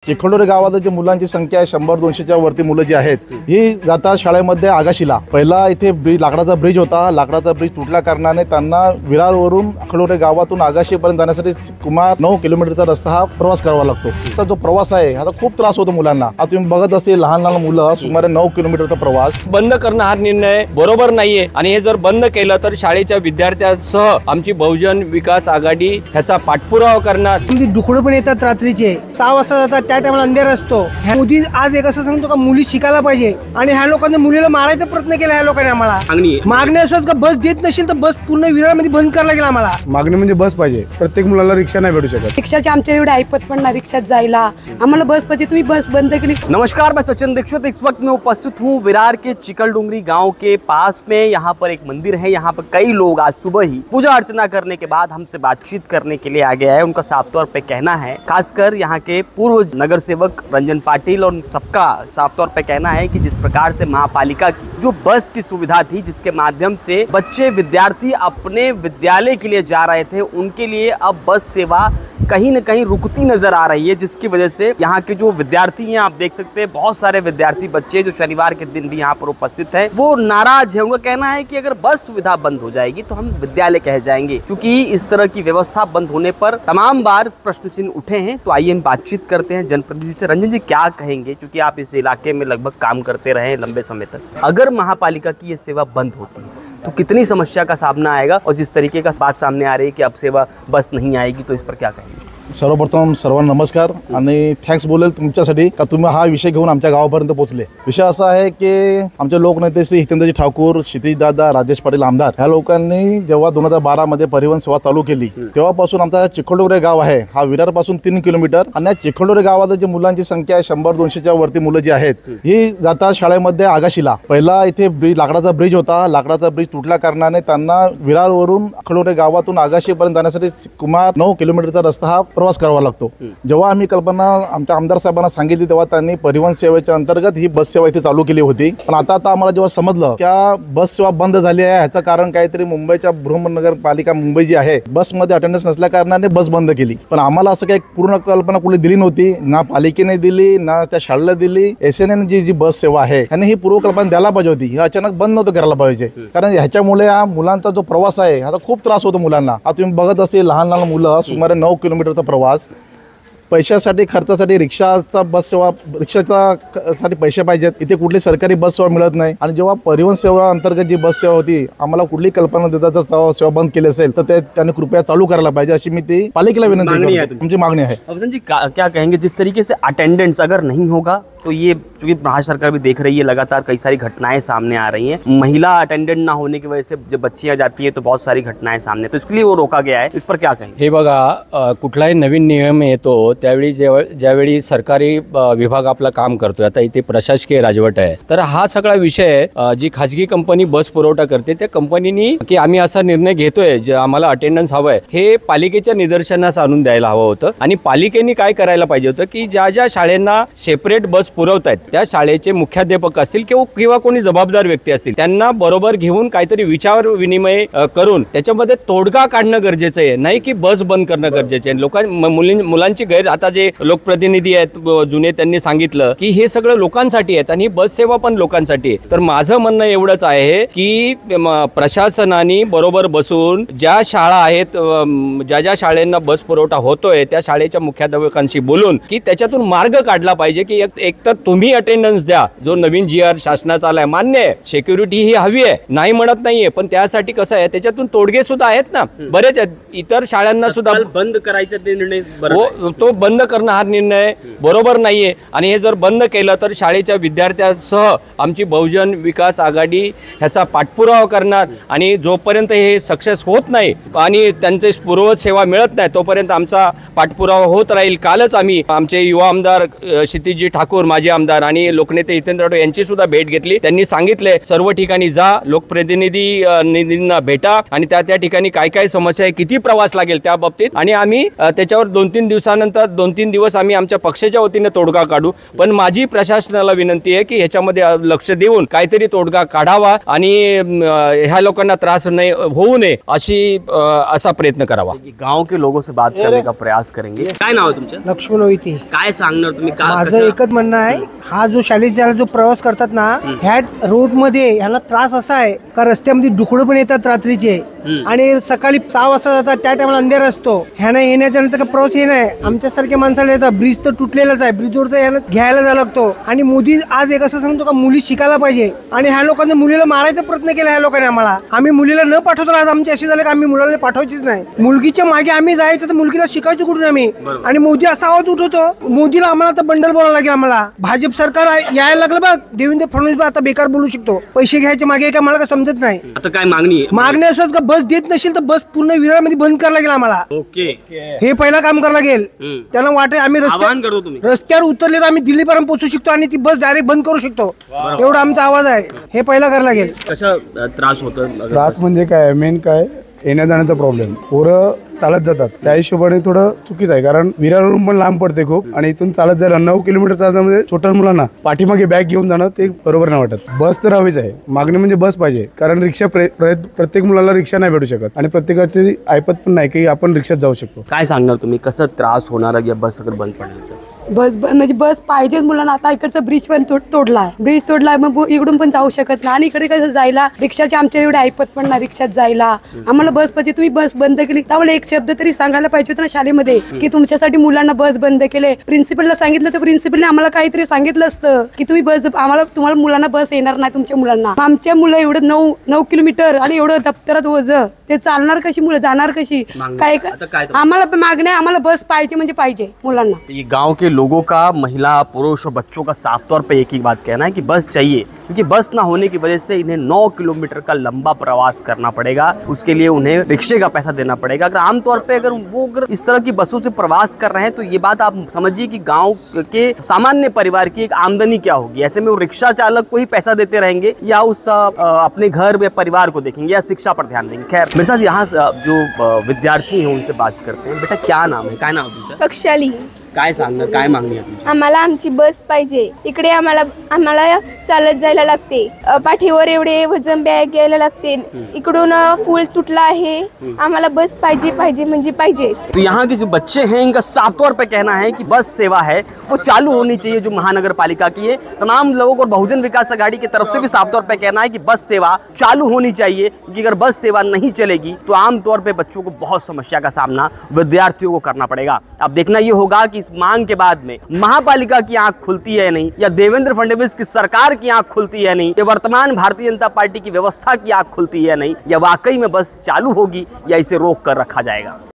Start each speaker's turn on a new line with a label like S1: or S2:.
S1: चिखलदरा गावात जी मुलांची संख्या आहे 100-200च्या वरती मुलं जी आहेत ही जातात शाळेमध्ये आगाशीला। पहिला इथे लाकडाचा ब्रिज होता, लाकडाचा ब्रिज तुटल्या कारणाने त्यांना विरारवरून चिखलदरा गावातून आगाशीपर्यंत जाण्यासाठी सुमार 9 किलोमीटरचा रस्ता हा प्रवास करावा लागतो। तर जो प्रवास आहे आता खूप त्रास होतो मुलांना। आता तुम्ही बघत असेल लहान लहान मुलं सुमारे 9 किलोमीटरचा प्रवास
S2: बंद करणं हा निर्णय बरोबर नाहीये आणि हे जर बंद केलं तर शाळेच्या विद्यार्थ्यांसह आमची बहुजन विकास आघाडी ह्याचा पाठपुरावा करणार।
S3: दुखडं पण येतात रात्रीचे 6 वाजता जातात, त्या टायमाला अंधेर असतो। मोदी आज एक असं सांगतो का मुली शिकायला पाहिजे आणि ह्या लोकांनी मुलीला मारायचा प्रयत्न केला। ह्या लोकांनी आम्हाला मागणी असत का बस देत नसेल तर बस पूर्ण विरारमध्ये बंद करायला लागेल आम्हाला।
S1: मागणी म्हणजे बस पाहिजे, प्रत्येक मुलाला रिक्षा नाही भेटू शकत।
S4: रिक्षाचे आमच्या एवढे ऐपत पण ना रिक्षात जायला, आम्हाला बस पाहिजे, तुम्ही बस बंद केली।
S5: नमस्कार, मैं सचिन दीक्षित इस वक्त मैं उपस्थित हूँ विरार के चिकलडुंगरी गांव के पास में। यहाँ पर एक मंदिर है, यहाँ पर कई लोग आज सुबह ही पूजा अर्चना करने के बाद हमसे बातचीत करने के लिए आ गया है। उनका साफ तौर पे कहना है, खासकर यहाँ के पूर्व नगर सेवक रंजन पाटिल और सबका साफ तौर पे कहना है कि जिस प्रकार से महापालिका की जो बस की सुविधा थी, जिसके माध्यम से बच्चे विद्यार्थी अपने विद्यालय के लिए जा रहे थे, उनके लिए अब बस सेवा कहीं न कहीं रुकती नजर आ रही है, जिसकी वजह से यहाँ के जो विद्यार्थी हैं, आप देख सकते हैं बहुत सारे विद्यार्थी बच्चे जो शनिवार के दिन भी यहाँ पर उपस्थित हैं, वो नाराज है। उनका कहना है कि अगर बस सुविधा बंद हो जाएगी तो हम विद्यालय कह जाएंगे, क्योंकि इस तरह की व्यवस्था बंद होने पर तमाम बार प्रश्न चिन्ह उठे हैं। तो आइए हम बातचीत करते हैं जनप्रतिनिधि से। रंजन जी, क्या कहेंगे, क्योंकि आप इस इलाके में लगभग काम करते रहे लंबे समय तक, अगर महापालिका की ये सेवा बंद होती है तो कितनी समस्या का सामना आएगा, और जिस तरीके का बात सामने आ रही है कि अब सेवा बस नहीं आएगी, तो इस पर क्या कहेंगे?
S1: सर्वप्रथम सर्वांना नमस्कार आणि थँक्स बोलेल तुमच्यासाठी का तुम्ही हा विषय घेऊन आमच्या गावापर्यंत पोहोचले। विषय असा आहे की आमचे लोकनेते श्री हितेंद्रजी ठाकूर, क्षितिज दादा, राजेश पाटील आमदार ह्या लोकांनी जेव्हा 2012 मध्ये परिवहन सेवा चालू केली तेव्हापासून आमचा चिखलदरा गाव आहे हा विरारपासून 3 किलोमीटर आणि या चिखलदरा गावात जी मुलांची संख्या आहे 100-200च्या वरती मुलं जी आहेत ही जातात शाळेमध्ये आगाशीला। पहिला इथे लाकडाचा ब्रिज होता, लाकडाचा ब्रिज तुटल्या कारणाने त्यांना विरारवरून चिखलदरा गावातून आगाशीपर्यंत जाण्यासाठी सुमार 9 किलोमीटरचा रस्ता हा प्रवास करावा लागतो। जेव्हा आम्ही कल्पना आमच्या आमदार साहेबांना सांगितली तेव्हा त्यांनी परिवहन सेवेच्या अंतर्गत ही बस सेवा इथे चालू केली होती। पण आता आम्हाला जेव्हा समजलं की बस सेवा बंद झाली आहे, ह्याचं कारण काहीतरी मुंबईच्या बृहन्नगरपालिका मुंबई जी आहे बसमध्ये अटेंडन्स नसल्या कारणाने बस बंद केली। पण आम्हाला असं काही पूर्ण कल्पना कुठे दिली नव्हती, ना पालिकेने दिली ना त्या शाळेला दिली। SNN जी बस सेवा आहे ह्याने ही पूर्व कल्पना द्यायला पाहिजे होती, ही अचानक बंद नव्हतं करायला पाहिजे, कारण ह्याच्यामुळे हा मुलांचा जो प्रवास आहे आता खूप त्रास होतो मुलांना। आता तुम्ही बघत असेल लहान लहान मुलं सुमारे 9 किलोमीटरचा प्रवास, पैशासाठी खर्चासाठी रिक्षाचा बस सेवा रिक्षाचा साठी पैसे पाहिजेत, इथे कुठली सरकारी बस सेवा मिळत नाही। आणि जेव्हा परिवहन सेवा अंतर्गत जी बस सेवा होती आम्हाला कुठली कल्पना देता सेवा बंद केली असेल तर त्यांनी कृपया चालू करायला पाहिजे अशी मी ती पालिकेला विनंती करतो। आमची मागणी आहे।
S5: अफजल जी, क्या कहेंगे, जिस तरीके से अटेंडेंस अगर नहीं होगा तो ये, क्योंकि महाराष्ट्र सरकार भी देख रही है, लगातार कई सारी घटनाएं सामने आ रही हैं, महिला अटेंडेंट ना होने की वजह से जब बच्चियां जाती हैं तो बहुत सारी घटनाएं सामने, तो इसके लिए वो रोका गया है, इस पर क्या कहेंगे?
S2: हे बघा, कुठलाही नवीन नियम येतो त्यावेळी ज्यावेळी सरकारी विभाग आपलं काम करतोय, आता इथे प्रशासकीय राजवट आहे, तर हा सगळा विषय जी खाजगी कंपनी बस पुरवठा करते त्या कंपनीनी की आम्ही असा निर्णय घेतोय जे आम्हाला अटेंडन्स हवंय हे पालिकेच्या निदर्शनास आणून द्यायला हवं होतं। आणि पालिकेने काय करायला पाहिजे होतं की ज्या ज्या शाळांना सेपरेट बस पुरवतायत त्या शाळेचे मुख्याध्यापक असतील किंवा कोणी जबाबदार व्यक्ती असतील त्यांना बरोबर घेऊन काहीतरी विचार विनिमय करून त्याच्यामध्ये तोडगा काढणं गरजेचं आहे, नाही की बस बंद करणं गरजेचं आहे। मुलांची गैर, आता जे लोकप्रतिनिधी आहेत जुने त्यांनी सांगितलं की हे सगळं लोकांसाठी आहेत आणि बस सेवा पण लोकांसाठी आहे। तर माझं म्हणणं एवढंच आहे की प्रशासनाने बरोबर बसून ज्या शाळा आहेत, ज्या शाळांना बस पुरवठा होतोय त्या शाळेच्या मुख्याध्यापकांशी बोलून की त्याच्यातून मार्ग काढला पाहिजे की एकतर तुम्ही अटेंडन्स द्या, जो नवीन GR शासनाचा आलाय, मान्य आहे सिक्युरिटी ही हवी आहे, नाही म्हणत नाहीये, पण त्यासाठी कसं आहे त्याच्यातून तोडगे सुद्धा आहेत ना, बरेच आहेत। इतर शाळांना सुद्धा
S5: बंद करायचा निर्णय
S2: तो बंद करणं हा निर्णय बरोबर नाहीये आणि हे जर बंद केलं तर शाळेच्या विद्यार्थ्यांसह आमची बहुजन विकास आघाडी ह्याचा पाठपुरावा करणार आणि जोपर्यंत हे सक्सेस होत नाही आणि त्यांचे पूर्ववत सेवा मिळत नाही तोपर्यंत आमचा पाठपुरावा होत राहील। कालच आम्ही आमचे युवा आमदार क्षितिजी ठाकूर, माजी आमदार आणि लोकनेते हितेंद्र ठाकूर यांची सुद्धा भेट घेतली। त्यांनी सांगितले सर्व ठिकाणी जा, लोकप्रतिनिधींना भेटा आणि त्या ठिकाणी काय काय समस्या आहे, किती प्रवास लागेल त्या बाबतीत आणि आम्ही त्याच्यावर 2-3 दिवसानंतर 2-3 दिवस आम्ही आमच्या पक्षाच्या वतीने तोडगा काढू. पण माझी प्रशासनाला विनंती आहे की ह्याच्यामध्ये लक्ष देऊन काहीतरी तोडगा काढावा आणि ह्या लोकांना त्रास होऊ नये असा प्रयत्न करावा.
S5: गांव के लोगों से बात करने का प्रयास करेंगे. काय नाव आहे तुमचं?
S3: लक्ष्मण होईते.
S5: काय सांगणार तुम्ही?
S3: माझं एकच म्हणणं आहे, हा जो शालेय शाळा जो प्रवास करतात ना, ह्या रोड मध्ये ह्यांना त्रास असा आहे का रस्त्यामध्ये डुकरं पण येतात रात्रीचे आणि सकाळी 6 वाजता जातात, त्या टायमाला अंधेर असतो. ह्यानं येण्या जाण्याचा काही प्रवास हे नाही. आमच्यासारख्या माणसाला येतात, ब्रिज तर तुटलेलाच आहे, ब्रिजवर तर ह्यानं घ्यायला जावं लागतो. आणि मोदी आज एक असं सांगतो का मुली शिकायला पाहिजे आणि ह्या लोकांनी मुलीला मारायचा प्रयत्न केला. ह्या लोकांनी आम्ही मुलीला न पाठवतो, आज आमचे असे झाले का आम्ही मुलाला पाठवायचीच नाही. मुलगीच्या मागे आम्ही जायचं तर मुलगीला शिकायचं कुठून आम्ही? आणि मोदी असा आवाज उठवतो, मोदीला आम्हाला तर बंडल बोलायला लागेल. आम्हाला भाजप सरकार यायला लागलं बघ, देवेंद्र फडणवीस आता बेकार बोलू शकतो. पैसे घ्यायचे मागे का मला का समजत नाही.
S5: आता काय मागणी आहे?
S3: मागणी असंच का बस देत नसेल तर बस पूर्ण विरारमध्ये बंद करायला लागेल आम्हाला.
S5: ओके,
S3: हे पहिला काम करायला लागेल. त्याला वाटेल आम्ही
S5: आवाहन करतो तुम्ही
S3: रस्त्यावर उतरले तर आम्ही दिल्लीपर्यंत पोहोचू शकतो आणि ती बस डायरेक्ट बंद करू शकतो. एवढा आमचा आवाज आहे. हे पहिला करायला लागेल.
S5: कशा त्रास होतो?
S6: त्रास म्हणजे काय, मेन काय येण्या जाण्याचा प्रॉब्लेम. पोरं चालत जातात, त्या हिशोबाने थोडं चुकीचं आहे. कारण विरारवरून पण लांब पडते खूप आणि इथून चालत जायला 9 किलोमीटर चालण्यामध्ये छोट्या मुलांना पाठीमागे बॅग घेऊन जाणं ते बरोबर नाही वाटत. बस तर हवीच आहे, मागणी म्हणजे बस पाहिजे. कारण रिक्षा प्रत्येक मुलाला रिक्षा नाही भेटू शकत आणि प्रत्येकाची ऐपत पण नाही की आपण रिक्षात जाऊ शकतो.
S5: काय सांगणार तुम्ही, कसं त्रास होणार या बस अगर बंद पडली तर?
S4: म्हणजे बस पाहिजेच मुलांना. आता इकडचा ब्रिज पण तोडलाय, ब्रिज तोडलाय, मग इकडून पण जाऊ शकत नाही. आणि इकडे कसं जायला रिक्षाची आमच्या एवढे ऐपत पण नाही रिक्षात जायला. आम्हाला बस पाहिजे. तुम्ही बस बंद केली तर आम्हाला एक शब्द तरी सांगायला पाहिजे होतं ना शाळेमध्ये की तुमच्यासाठी मुलांना बस बंद केले. प्रिन्सिपलला सांगितलं तर प्रिन्सिपलने आम्हाला काहीतरी सांगितलं असतं की तुम्ही बस तुम्हाला मुलांना बस येणार नाही तुमच्या मुलांना. आमच्या मुलं एवढं 9 किलोमीटर आणि एवढं दप्तरात ओझ, ते चालणार कशी, मुलं जाणार कशी? काय आम्हाला मागण्या, आम्हाला बस पाहिजे म्हणजे पाहिजे मुलांना.
S5: ये गांव के लोगों का, महिला पुरुष और बच्चों का साफ तौर पे एक ही बात कहना है कि बस चाहिए, क्योंकि बस ना होने की वजह से इन्हें 9 किलोमीटर का लंबा प्रवास करना पड़ेगा. उसके लिए उन्हें रिक्शे का पैसा देना पड़ेगा. अगर आमतौर पे अगर इस तरह की बसों से प्रवास कर रहे हैं तो ये बात आप समझिए कि गांव के सामान्य परिवार की एक आमदनी क्या होगी. ऐसे में वो रिक्शा चालक को ही पैसा देते रहेंगे या उस अपने घर या परिवार को देखेंगे या शिक्षा पर ध्यान देंगे. खैर, मेरे साथ यहाँ जो विद्यार्थी हैं उनसे बात करते हैं. बेटा क्या नाम है, काय नाव तुमचं?
S7: कक्षाली.
S5: काय सांगणार, काय मागणी आहे तुमची?
S7: आम्हाला आमची बस पाहिजे. इकडे आम्हाला चालत जायला लागते, पाठीवर एवढे वजन बॅग घ्यायला लागते. इकडून पूल तुटला आहे. आम्हाला बस पाहिजे म्हणजे पाहिजेच.
S5: तो यहाँ के जो बच्चे हैं इनका साफ तौर पे कहना है कि बस सेवा है वो चालू होनी चाहिए, जो महानगर पालिका की है. तमाम लोगों को बहुजन विकास आघाड़ी की तरफ से भी साफ तौर पे कहना है कि बस सेवा चालू होनी चाहिए, क्योंकि अगर बस सेवा नहीं चलेगी तो आमतौर पे बच्चों को बहुत समस्या का सामना विद्यार्थियों को करना पड़ेगा. अब देखना ये होगा कि इस मांग के बाद में महापालिका की आंख खुलती है नहीं, या देवेंद्र फडणवीस की सरकार की आंख खुलती है नहीं, या वर्तमान भारतीय जनता पार्टी की व्यवस्था की आंख खुलती है नहीं, या वाकई में बस चालू होगी या इसे रोक कर रखा जाएगा.